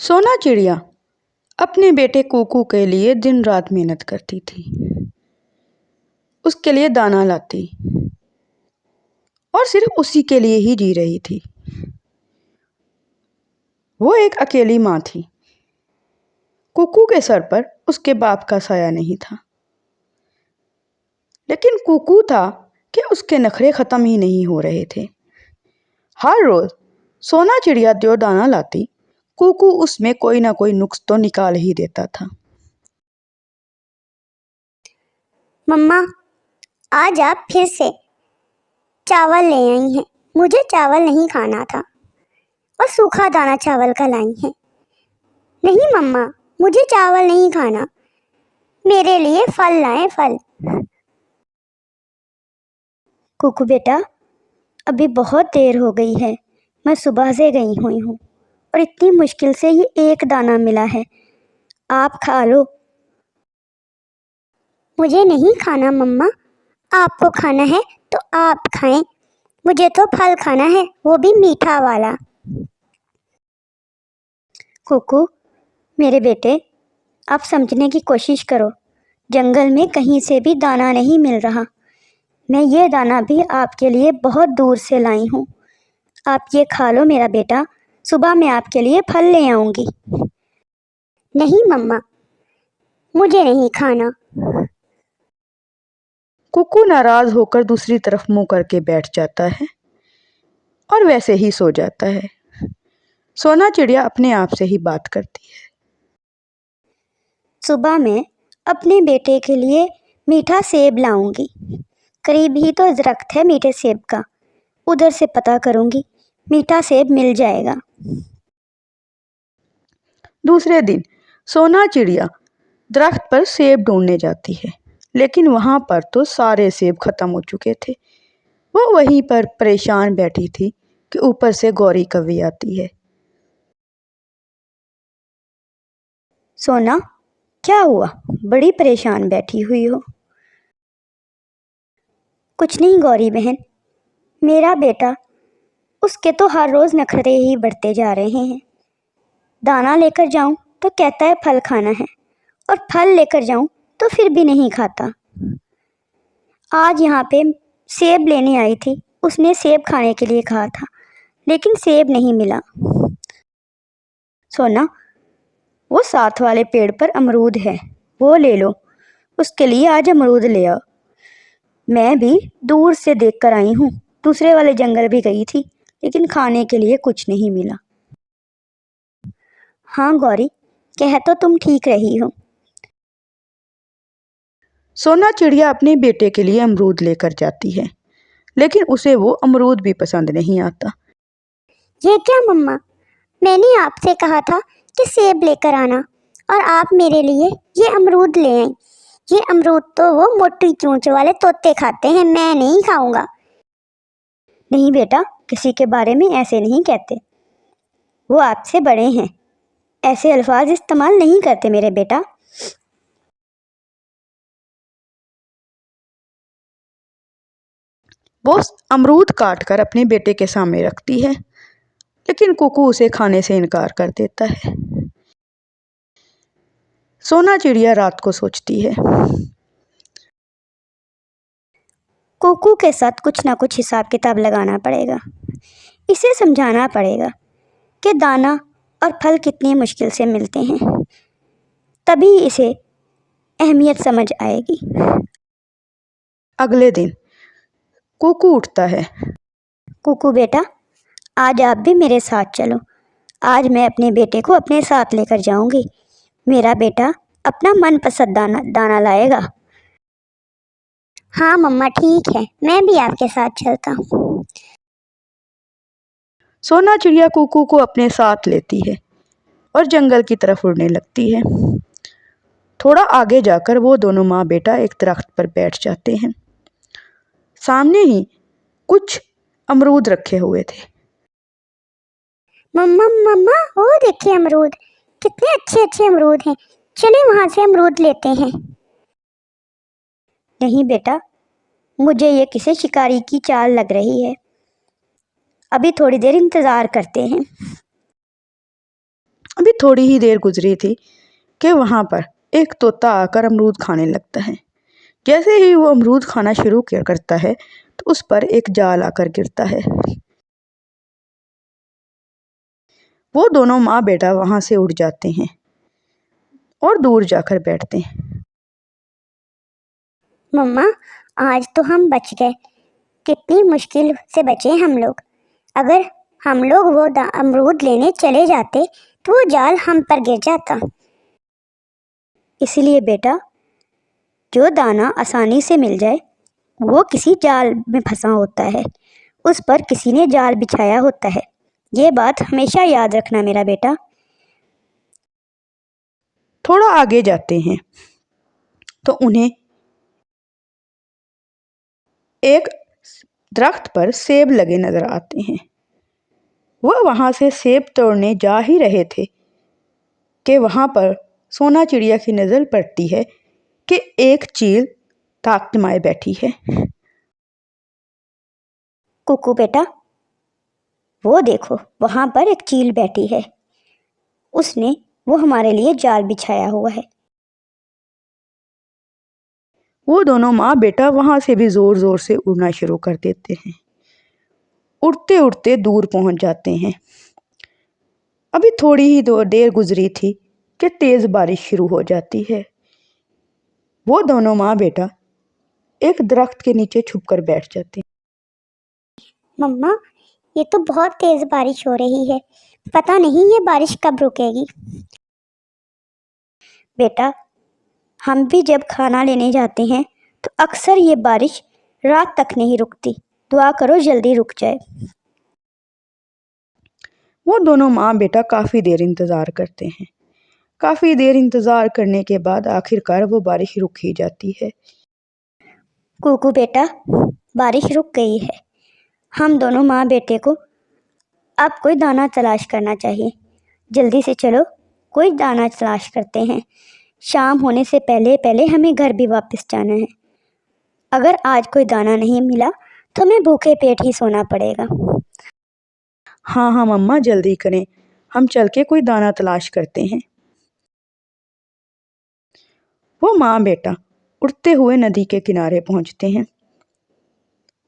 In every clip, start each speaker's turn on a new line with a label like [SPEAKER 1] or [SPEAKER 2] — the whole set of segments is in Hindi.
[SPEAKER 1] सोना चिड़िया अपने बेटे कुकू के लिए दिन रात मेहनत करती थी। उसके लिए दाना लाती और सिर्फ उसी के लिए ही जी रही थी। वो एक अकेली माँ थी। कुकू के सर पर उसके बाप का साया नहीं था, लेकिन कुकू था कि उसके नखरे खत्म ही नहीं हो रहे थे। हर रोज सोना चिड़िया जो दाना लाती, कुकू उसमें कोई ना कोई नुक्स तो निकाल ही देता था।
[SPEAKER 2] मम्मा, आज आप फिर से चावल ले आई हैं। मुझे चावल नहीं खाना था और सूखा दाना चावल का लाई हैं। नहीं मम्मा, मुझे चावल नहीं खाना, मेरे लिए फल लाएं, फल। कुकू बेटा, अभी बहुत देर हो गई है। मैं सुबह से गई हुई हूँ और इतनी मुश्किल से ये एक दाना मिला है, आप खा लो। मुझे नहीं खाना मम्मा, आपको खाना है तो आप खाएं। मुझे तो फल खाना है, वो भी मीठा वाला। कुकू मेरे बेटे, आप समझने की कोशिश करो। जंगल में कहीं से भी दाना नहीं मिल रहा। मैं ये दाना भी आपके लिए बहुत दूर से लाई हूँ। आप ये खा लो मेरा बेटा, सुबह मैं आपके लिए फल ले आऊँगी। नहीं मम्मा, मुझे नहीं खाना।
[SPEAKER 1] कुकू नाराज होकर दूसरी तरफ मुंह करके बैठ जाता है और वैसे ही सो जाता है। सोना चिड़िया अपने आप से ही बात करती है।
[SPEAKER 2] सुबह मैं अपने बेटे के लिए मीठा सेब लाऊंगी। करीब ही तो दरख्त है मीठे सेब का, उधर से पता करूंगी, मीठा सेब मिल जाएगा।
[SPEAKER 1] दूसरे दिन सोना चिड़िया दरख्त पर सेब ढूंढने जाती है, लेकिन वहां पर तो सारे सेब खत्म हो चुके थे। वो वहीं पर परेशान बैठी थी कि ऊपर से गौरी कौवी आती है।
[SPEAKER 2] सोना, क्या हुआ? बड़ी परेशान बैठी हुई हो। कुछ नहीं गौरी बहन, मेरा बेटा, उसके तो हर रोज़ नखरे ही बढ़ते जा रहे हैं। दाना लेकर जाऊं तो कहता है फल खाना है, और फल लेकर जाऊं तो फिर भी नहीं खाता। आज यहाँ पे सेब लेने आई थी, उसने सेब खाने के लिए कहा था, लेकिन सेब नहीं मिला। सोना, वो साथ वाले पेड़ पर अमरूद है, वो ले लो। उसके लिए आज अमरूद ले आओ। मैं भी दूर से देख कर आई हूँ, दूसरे वाले जंगल भी गई थी, लेकिन खाने के लिए कुछ नहीं मिला। हाँ गौरी, कह तो तुम ठीक रही हो।
[SPEAKER 1] सोना चिड़िया अपने बेटे के लिए अमरूद लेकर जाती है, लेकिन उसे वो अमरूद भी पसंद नहीं आता।
[SPEAKER 2] ये क्या मम्मा, मैंने आपसे कहा था कि सेब लेकर आना, और आप मेरे लिए ये अमरूद ले आई। ये अमरूद तो वो मोटी चोंच वाले तोते खाते हैं, मैं नहीं खाऊंगा। नहीं बेटा, किसी के बारे में ऐसे नहीं कहते, वो आपसे बड़े हैं, ऐसे अल्फाज इस्तेमाल नहीं करते मेरे बेटा।
[SPEAKER 1] वो अमरूद काट कर अपने बेटे के सामने रखती है, लेकिन कुकू उसे खाने से इनकार कर देता है। सोना चिड़िया रात को सोचती है।
[SPEAKER 2] कुकू के साथ कुछ ना कुछ हिसाब किताब लगाना पड़ेगा। इसे समझाना पड़ेगा कि दाना और फल कितनी मुश्किल से मिलते हैं, तभी इसे अहमियत समझ आएगी।
[SPEAKER 1] अगले दिन कुकू उठता है।
[SPEAKER 2] कुकू बेटा, आज आप भी मेरे साथ चलो। आज मैं अपने बेटे को अपने साथ लेकर जाऊंगी। मेरा बेटा अपना मनपसंद दाना दाना लाएगा। हाँ मम्मा ठीक है, मैं भी आपके साथ चलता हूँ।
[SPEAKER 1] सोना चिड़िया कुकू को अपने साथ लेती है और जंगल की तरफ उड़ने लगती है। थोड़ा आगे जाकर वो दोनों माँ बेटा एक दरख्त पर बैठ जाते हैं। सामने ही कुछ अमरूद रखे हुए थे।
[SPEAKER 2] मम्मा मम्मा, वो देखिए अमरूद, कितने अच्छे अच्छे अमरूद हैं, चलिए वहाँ से अमरूद लेते हैं। नहीं बेटा, मुझे ये किसी शिकारी की चाल लग रही है, अभी थोड़ी देर इंतज़ार करते हैं।
[SPEAKER 1] अभी थोड़ी ही देर गुजरी थी कि वहाँ पर एक तोता आकर अमरूद खाने लगता है। जैसे ही वो अमरूद खाना शुरू करता है तो उस पर एक जाल आकर गिरता है। वो दोनों माँ बेटा वहाँ से उड़ जाते हैं और दूर जाकर बैठते हैं।
[SPEAKER 2] मम्मा, आज तो हम बच गए। कितनी मुश्किल से बचे हम लोग। अगर हम लोग वो अमरूद लेने चले जाते तो वो जाल हम पर गिर जाता। इसलिए बेटा, जो दाना आसानी से मिल जाए वो किसी जाल में फंसा होता है, उस पर किसी ने जाल बिछाया होता है। ये बात हमेशा याद रखना मेरा बेटा।
[SPEAKER 1] थोड़ा आगे जाते हैं तो उन्हें एक दरख्त पर सेब लगे नजर आते हैं। वह वहाँ से सेब तोड़ने जा ही रहे थे कि वहाँ पर सोना चिड़िया की नज़र पड़ती है कि एक चील ताक जमाए बैठी है।
[SPEAKER 2] कुकू बेटा, वो देखो, वहाँ पर एक चील बैठी है। उसने वो हमारे लिए जाल बिछाया हुआ है।
[SPEAKER 1] वो दोनों माँ बेटा वहाँ से भी ज़ोर ज़ोर से उड़ना शुरू कर देते हैं। उड़ते उड़ते दूर पहुँच जाते हैं। अभी थोड़ी ही देर गुजरी थी कि तेज़ बारिश शुरू हो जाती है। वो दोनों माँ बेटा एक दरख्त के नीचे छुपकर बैठ जाते हैं।
[SPEAKER 2] मम्मा, ये तो बहुत तेज बारिश हो रही है। पता नहीं ये बारिश कब रुकेगी। बेटा, हम भी जब खाना लेने जाते हैं तो अक्सर ये बारिश रात तक नहीं रुकती। दुआ करो जल्दी रुक जाए।
[SPEAKER 1] वो दोनों माँ बेटा काफ़ी देर इंतज़ार करते हैं। काफ़ी देर इंतज़ार करने के बाद आखिरकार वो बारिश रुक ही जाती है।
[SPEAKER 2] कुकू बेटा, बारिश रुक गई है। हम दोनों माँ बेटे को अब कोई दाना तलाश करना चाहिए। जल्दी से चलो, कोई दाना तलाश करते हैं। शाम होने से पहले पहले हमें घर भी वापस जाना है। अगर आज कोई दाना नहीं मिला तो हमें भूखे पेट ही सोना पड़ेगा।
[SPEAKER 1] हाँ हाँ मम्मा, जल्दी करें, हम चल के कोई दाना तलाश करते हैं। वो माँ बेटा उड़ते हुए नदी के किनारे पहुँचते हैं।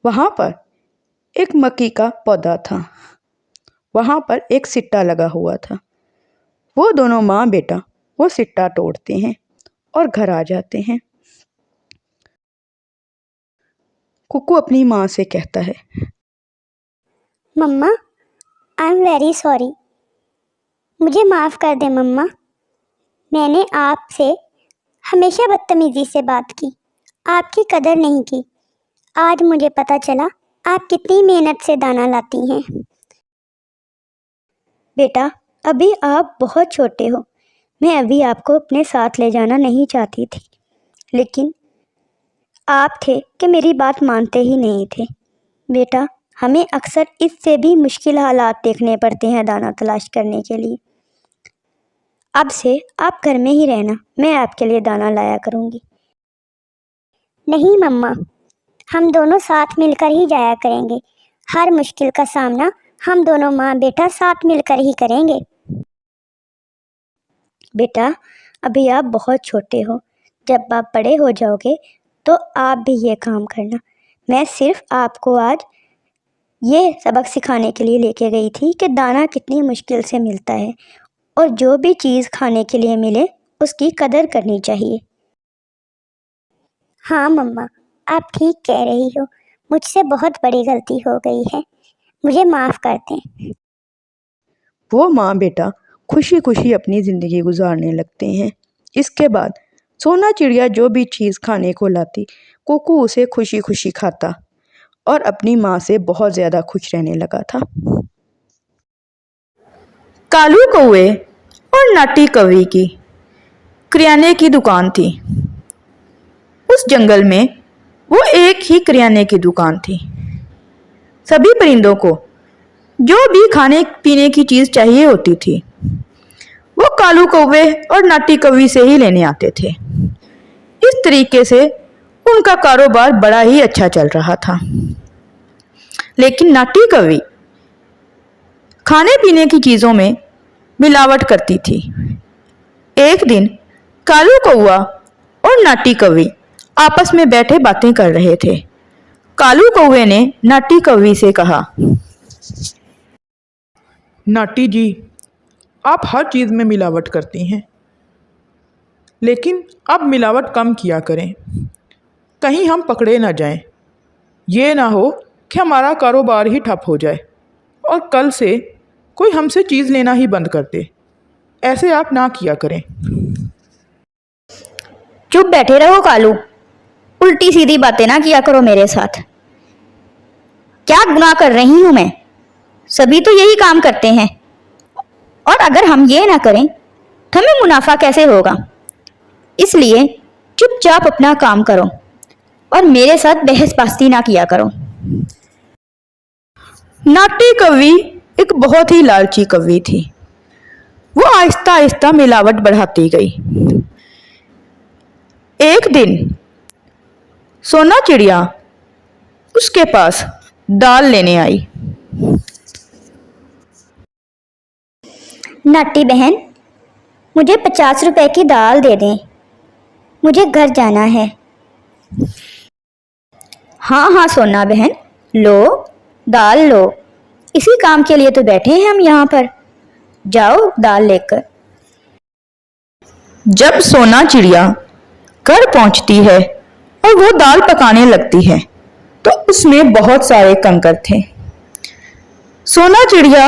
[SPEAKER 1] वहाँ पर एक मक्की का पौधा था। वहाँ पर एक सिट्टा लगा हुआ था। वो दोनों माँ बेटा वो सिट्टा तोड़ते हैं और घर आ जाते हैं। कुकू अपनी माँ से कहता है,
[SPEAKER 2] मम्मा, आई एम वेरी सॉरी। मुझे माफ़ कर दे मम्मा। मैंने आपसे हमेशा बदतमीज़ी से बात की, आपकी कदर नहीं की। आज मुझे पता चला आप कितनी मेहनत से दाना लाती हैं। बेटा, अभी आप बहुत छोटे हो। मैं अभी आपको अपने साथ ले जाना नहीं चाहती थी, लेकिन आप थे कि मेरी बात मानते ही नहीं थे। बेटा, हमें अक्सर इससे भी मुश्किल हालात देखने पड़ते हैं दाना तलाश करने के लिए। अब से आप घर में ही रहना, मैं आपके लिए दाना लाया करूँगी। नहीं मम्मा, हम दोनों साथ मिलकर ही जाया करेंगे। हर मुश्किल का सामना हम दोनों माँ बेटा साथ मिलकर ही करेंगे। बेटा, अभी आप बहुत छोटे हो। जब आप बड़े हो जाओगे तो आप भी ये काम करना। मैं सिर्फ आपको आज ये सबक सिखाने के लिए लेके गई थी कि दाना कितनी मुश्किल से मिलता है और जो भी चीज़ खाने के लिए मिले उसकी कदर करनी चाहिए। हाँ मम्मा, आप ठीक कह रही हो। मुझसे बहुत बड़ी गलती हो गई है, मुझे माफ़ कर दें।
[SPEAKER 1] वो माँ बेटा खुशी खुशी अपनी ज़िंदगी गुजारने लगते हैं। इसके बाद सोना चिड़िया जो भी चीज़ खाने को लाती, कुकू उसे खुशी खुशी खाता और अपनी माँ से बहुत ज़्यादा खुश रहने लगा था। कालू कौवे और नाटी कौवी की किराने की दुकान थी। उस जंगल में वो एक ही किराने की दुकान थी। सभी परिंदों को जो भी खाने पीने की चीज़ चाहिए होती थी वो कालू कौवे और नाटी कौवी से ही लेने आते थे। इस तरीके से उनका कारोबार बड़ा ही अच्छा चल रहा था। लेकिन नाटी कौवी खाने पीने की चीज़ों में मिलावट करती थी। एक दिन कालू कौआ और नाटी कौवी आपस में बैठे बातें कर रहे थे। कालू कौवे ने नाटी कौवी से कहा,
[SPEAKER 3] नाटी जी, आप हर चीज़ में मिलावट करती हैं, लेकिन अब मिलावट कम किया करें, कहीं हम पकड़े ना जाएं। ये ना हो कि हमारा कारोबार ही ठप हो जाए और कल से कोई हमसे चीज़ लेना ही बंद कर दे। ऐसे आप ना किया करें।
[SPEAKER 2] चुप बैठे रहो कालू, उल्टी सीधी बातें ना किया करो मेरे साथ। क्या गुनाह कर रही हूं मैं? सभी तो यही काम करते हैं, और अगर हम ये ना करें तो हमें मुनाफा कैसे होगा? इसलिए चुपचाप अपना काम करो और मेरे साथ बहसबाजी ना किया करो।
[SPEAKER 1] नाटी कौवी एक बहुत ही लालची कौवी थी। वो आहिस्ता आहिस्ता मिलावट बढ़ाती गई। एक दिन सोना चिड़िया उसके पास दाल लेने आई।
[SPEAKER 2] नाटी बहन, मुझे 50 रुपए की दाल दे दें, मुझे घर जाना है। हाँ हाँ सोना बहन, लो दाल लो, इसी काम के लिए तो बैठे हैं हम यहाँ पर। जाओ दाल लेकर।
[SPEAKER 1] जब सोना चिड़िया घर पहुंचती है और वो दाल पकाने लगती है तो उसमें बहुत सारे कंकर थे। सोना चिड़िया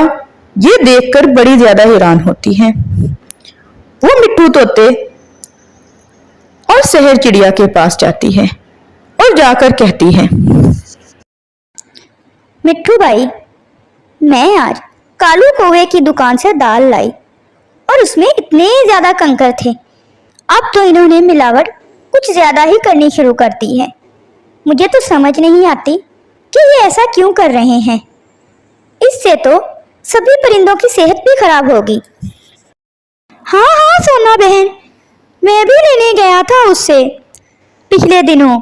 [SPEAKER 1] ये देखकर बड़ी ज्यादा हैरान होती है। वो मिट्ठू तोते और शहर चिड़िया के पास जाती है और जाकर कहती है,
[SPEAKER 2] मिट्ठू भाई, मैं आज कालू कौवे की दुकान से दाल लाई और उसमें इतने ज्यादा कंकर थे। अब तो इन्होंने मिलावट कुछ ज्यादा ही करनी शुरू कर दी है। मुझे तो समझ नहीं आती कि ये ऐसा क्यों कर रहे हैं। इससे तो सभी परिंदों की सेहत भी खराब होगी। हाँ हाँ सोना बहन, मैं भी लेने गया था उससे पिछले दिनों।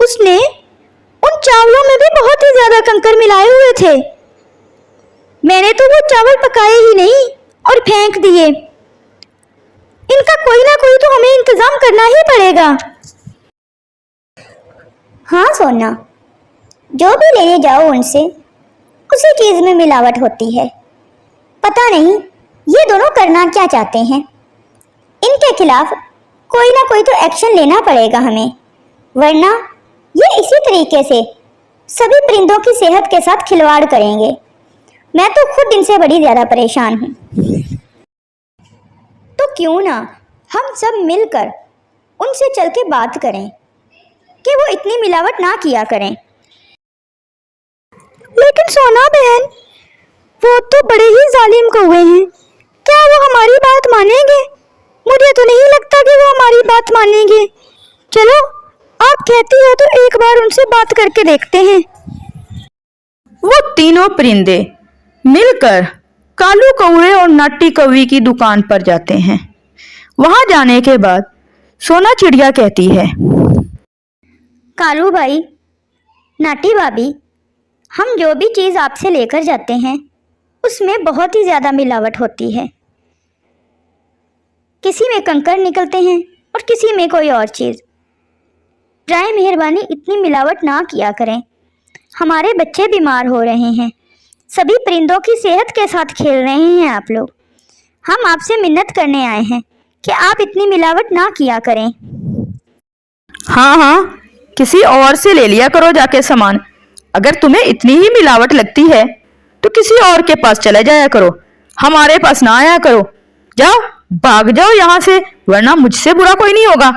[SPEAKER 2] उसने उन चावलों में भी बहुत ही ज्यादा कंकर मिलाए हुए थे। मैंने तो वो चावल पकाए ही नहीं और फेंक दिए। इनका कोई ना कोई तो हमें इंतजाम करना ही पड़ेगा। हाँ सोना, जो भी लेने जाओ उनसे उसी चीज में मिलावट होती है। पता नहीं ये दोनों करना क्या चाहते हैं। इनके खिलाफ कोई ना कोई तो एक्शन लेना पड़ेगा हमें, वरना ये इसी तरीके से सभी परिंदों की सेहत के साथ खिलवाड़ करेंगे। मैं तो खुद इनसे बड़ी ज्यादा परेशान हूँ। तो क्यों ना हम सब मिलकर उनसे चल के बात करें कि वो इतनी मिलावट ना किया करें। लेकिन सोना बहन, वो तो बड़े ही जालिम कौवे हैं। क्या वो हमारी बात मानेंगे? मुझे तो नहीं लगता कि वो हमारी बात मानेंगे। चलो, आप कहती हो तो एक बार उनसे बात करके देखते हैं।
[SPEAKER 1] वो तीनों परिंदे मिलकर कालू कौवे और नाटी कौवी की दुकान पर जाते हैं। वहां जाने के बाद सोना चिड़िया कहती है,
[SPEAKER 2] कालू भाई, नाटी भाभी, हम जो भी चीज़ आपसे लेकर जाते हैं उसमें बहुत ही ज़्यादा मिलावट होती है। किसी में कंकर निकलते हैं और किसी में कोई और चीज़। राय मेहरबानी इतनी मिलावट ना किया करें। हमारे बच्चे बीमार हो रहे हैं। सभी परिंदों की सेहत के साथ खेल रहे हैं आप लोग। हम आपसे मिन्नत करने आए हैं कि आप इतनी मिलावट ना किया करें।
[SPEAKER 1] हाँ हाँ, किसी और से ले लिया करो जाके सामान। अगर तुम्हें इतनी ही मिलावट लगती है तो किसी और के पास चले जाया करो, हमारे पास ना आया करो। जाओ, भाग जाओ यहाँ से, वरना मुझसे बुरा कोई नहीं होगा।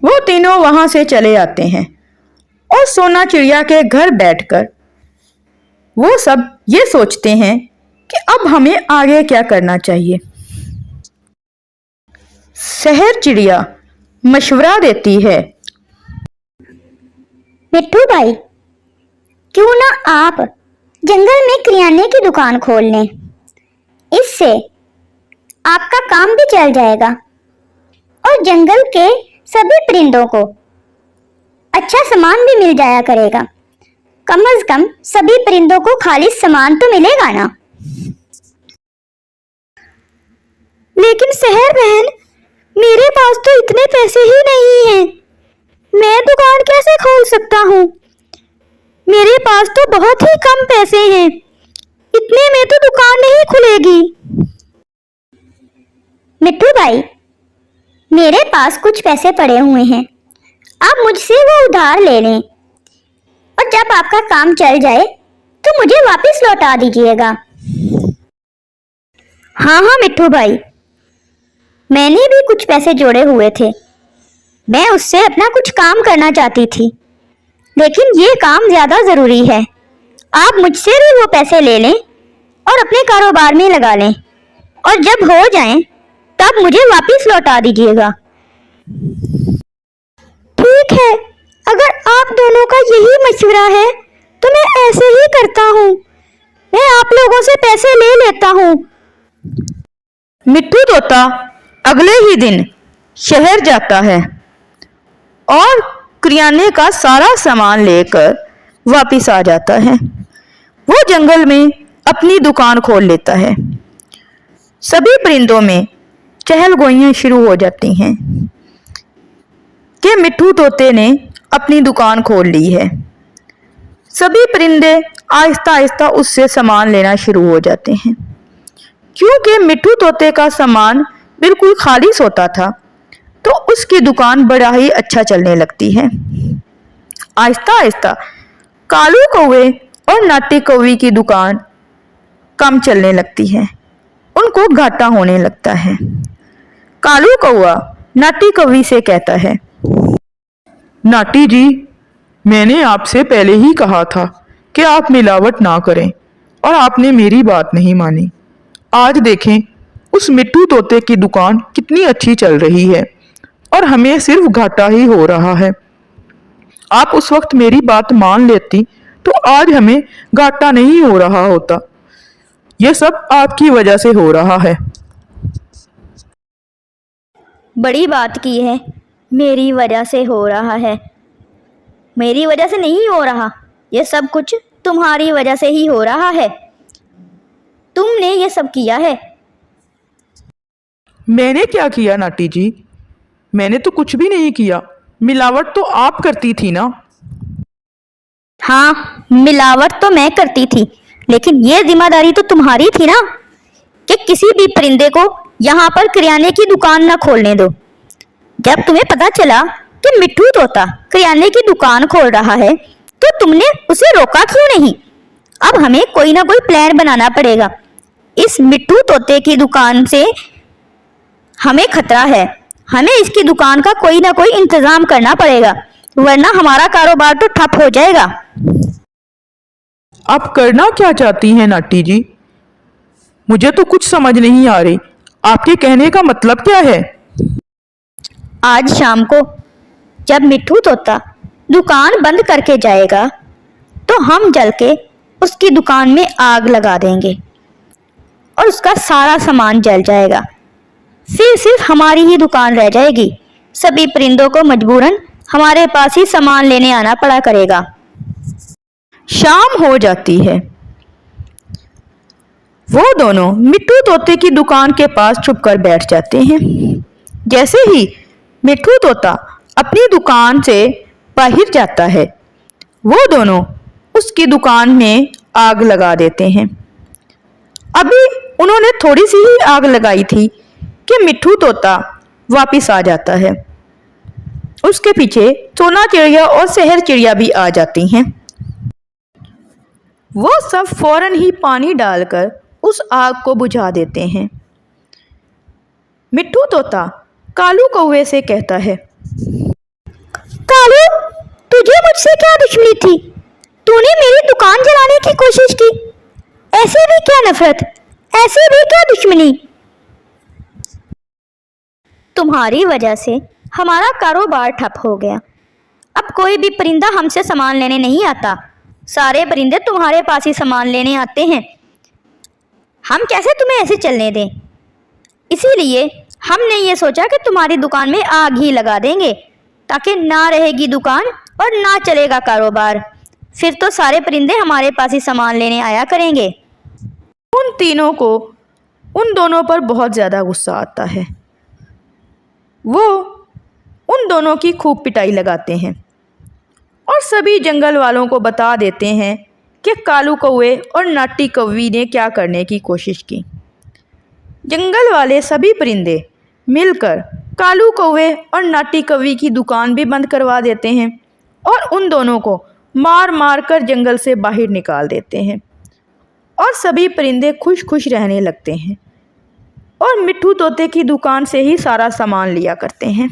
[SPEAKER 1] वो तीनों वहां से चले आते हैं और सोना चिड़िया के घर बैठकर वो सब ये सोचते हैं कि अब हमें आगे क्या करना चाहिए। शहर चिड़िया मशवरा देती है,
[SPEAKER 2] मिट्ठू भाई, क्यों ना आप जंगल में किराने की दुकान खोल लें। इससे आपका काम भी चल जाएगा और जंगल के सभी परिंदों को अच्छा सामान भी मिल जाया करेगा। कम से कम सभी परिंदों को खाली सामान तो मिलेगा ना। लेकिन सहर बहन, मेरे पास तो इतने पैसे ही नहीं हैं। मैं दुकान कैसे खोल सकता हूँ? मेरे पास तो बहुत ही कम पैसे हैं। इतने में तो दुकान नहीं खुलेगी। मिट्टू भाई, मेरे पास कुछ पैसे पड़े हुए हैं, आप मुझसे वो उधार ले लें और जब आपका काम चल जाए तो मुझे वापस लौटा दीजिएगा। हाँ हाँ मिट्टू भाई, मैंने भी कुछ पैसे जोड़े हुए थे। मैं उससे अपना कुछ काम करना चाहती थी, लेकिन ये काम ज्यादा जरूरी है। आप मुझसे भी वो पैसे ले लें और अपने कारोबार में लगा लें, और जब हो जाएं तब मुझे वापस लौटा दीजिएगा। ठीक है, अगर आप दोनों का यही मशवरा है तो मैं ऐसे ही करता हूँ। मैं आप लोगों से पैसे ले लेता हूँ।
[SPEAKER 1] मिट्टू तोता अगले ही दिन शहर जाता है और किराने का सारा सामान लेकर वापस आ जाता है। वो जंगल में अपनी दुकान खोल लेता है। सभी परिंदों में चहलगोइयां शुरू हो जाती हैं कि मिट्टू तोते ने अपनी दुकान खोल ली है। सभी परिंदे आहिस्ता आहिस्ता उससे सामान लेना शुरू हो जाते हैं। क्योंकि मिट्टू तोते का सामान बिल्कुल खालिस होता था, तो उसकी दुकान बड़ा ही अच्छा चलने लगती है। आहिस्ता आहिस्ता कालू कौवे और नाटी कौवी की दुकान कम चलने लगती है। उनको घाटा होने लगता है। कालू कौवा नाटी कौवी से कहता है,
[SPEAKER 3] नाटी जी, मैंने आपसे पहले ही कहा था कि आप मिलावट ना करें, और आपने मेरी बात नहीं मानी। आज देखें, उस मिट्टू तोते की दुकान कितनी अच्छी चल रही है और हमें सिर्फ घाटा ही हो रहा है। आप उस वक्त मेरी बात मान लेती तो आज हमें घाटा नहीं हो रहा होता। यह सब आपकी वजह से हो रहा है।
[SPEAKER 2] बड़ी बात की है, मेरी वजह से हो रहा है। मेरी वजह से नहीं हो रहा, ये सब कुछ तुम्हारी वजह से ही हो रहा है। तुमने ये सब किया है।
[SPEAKER 3] मैंने क्या किया नाटी जी? मैंने तो कुछ भी नहीं किया। मिलावट तो आप करती थी ना।
[SPEAKER 2] हाँ, मिलावट तो मैं करती थी, लेकिन ये जिम्मेदारी तो तुम्हारी थी ना कि किसी भी परिंदे को यहाँ पर किराने की दुकान ना खोलने दो। जब तुम्हें पता चला कि मिट्टू तोता किराने की दुकान खोल रहा है, तो तुमने उसे रोका क्यों नहीं? अब हमें कोई ना कोई प्लान बनाना पड़ेगा। इस मिट्टू तोते की दुकान से हमें खतरा है। हमें इसकी दुकान का कोई ना कोई इंतजाम करना पड़ेगा, वरना हमारा कारोबार तो ठप हो जाएगा।
[SPEAKER 3] आप करना क्या चाहती हैं नाटी जी? मुझे तो कुछ समझ नहीं आ रही। आपके कहने का मतलब क्या है?
[SPEAKER 2] आज शाम को जब मिट्टू तोता दुकान बंद करके जाएगा, तो हम जल के उसकी दुकान में आग लगा देंगे और उसका सारा सामान जल जाएगा। फिर सिर्फ हमारी ही दुकान रह जाएगी। सभी परिंदों को मजबूरन हमारे पास ही सामान लेने आना पड़ा करेगा।
[SPEAKER 1] शाम हो जाती है। वो दोनों मिट्टू तोते की दुकान के पास छुपकर बैठ जाते हैं। जैसे ही मिट्टू तोता अपनी दुकान से बाहर जाता है, वो दोनों उसकी दुकान में आग लगा देते हैं। अभी उन्होंने थोड़ी सी ही आग लगाई थी कि मिट्टू तोता वापस आ जाता है। उसके पीछे सोना चिड़िया और शहर चिड़िया भी आ जाती हैं। वो सब फौरन ही पानी डालकर उस आग को बुझा देते हैं। मिट्टू तोता कालू कौवे से कहता है,
[SPEAKER 2] कालू, तुझे मुझसे क्या दुश्मनी थी? तूने मेरी दुकान जलाने की कोशिश की। ऐसे भी क्या नफरत, ऐसे भी क्या दुश्मनी? तुम्हारी वजह से हमारा कारोबार ठप हो गया। अब कोई भी परिंदा हमसे सामान लेने नहीं आता। सारे परिंदे तुम्हारे पास ही सामान लेने आते हैं। हम कैसे तुम्हें ऐसे चलने दें? इसीलिए हमने ये सोचा कि तुम्हारी दुकान में आग ही लगा देंगे, ताकि ना रहेगी दुकान और ना चलेगा कारोबार। फिर तो सारे परिंदे हमारे पास ही सामान लेने आया करेंगे।
[SPEAKER 1] उन तीनों को उन दोनों पर बहुत ज़्यादा गुस्सा आता है। वो उन दोनों की खूब पिटाई लगाते हैं और सभी जंगल वालों को बता देते हैं कि कालू कौवे और नाटी कौवी ने क्या करने की कोशिश की। जंगल वाले सभी परिंदे मिलकर कालू कौवे और नाटी कौवी की दुकान भी बंद करवा देते हैं और उन दोनों को मार मार कर जंगल से बाहर निकाल देते हैं और सभी परिंदे खुश खुश रहने लगते हैं और मिट्ठू तोते की दुकान से ही सारा सामान लिया करते हैं।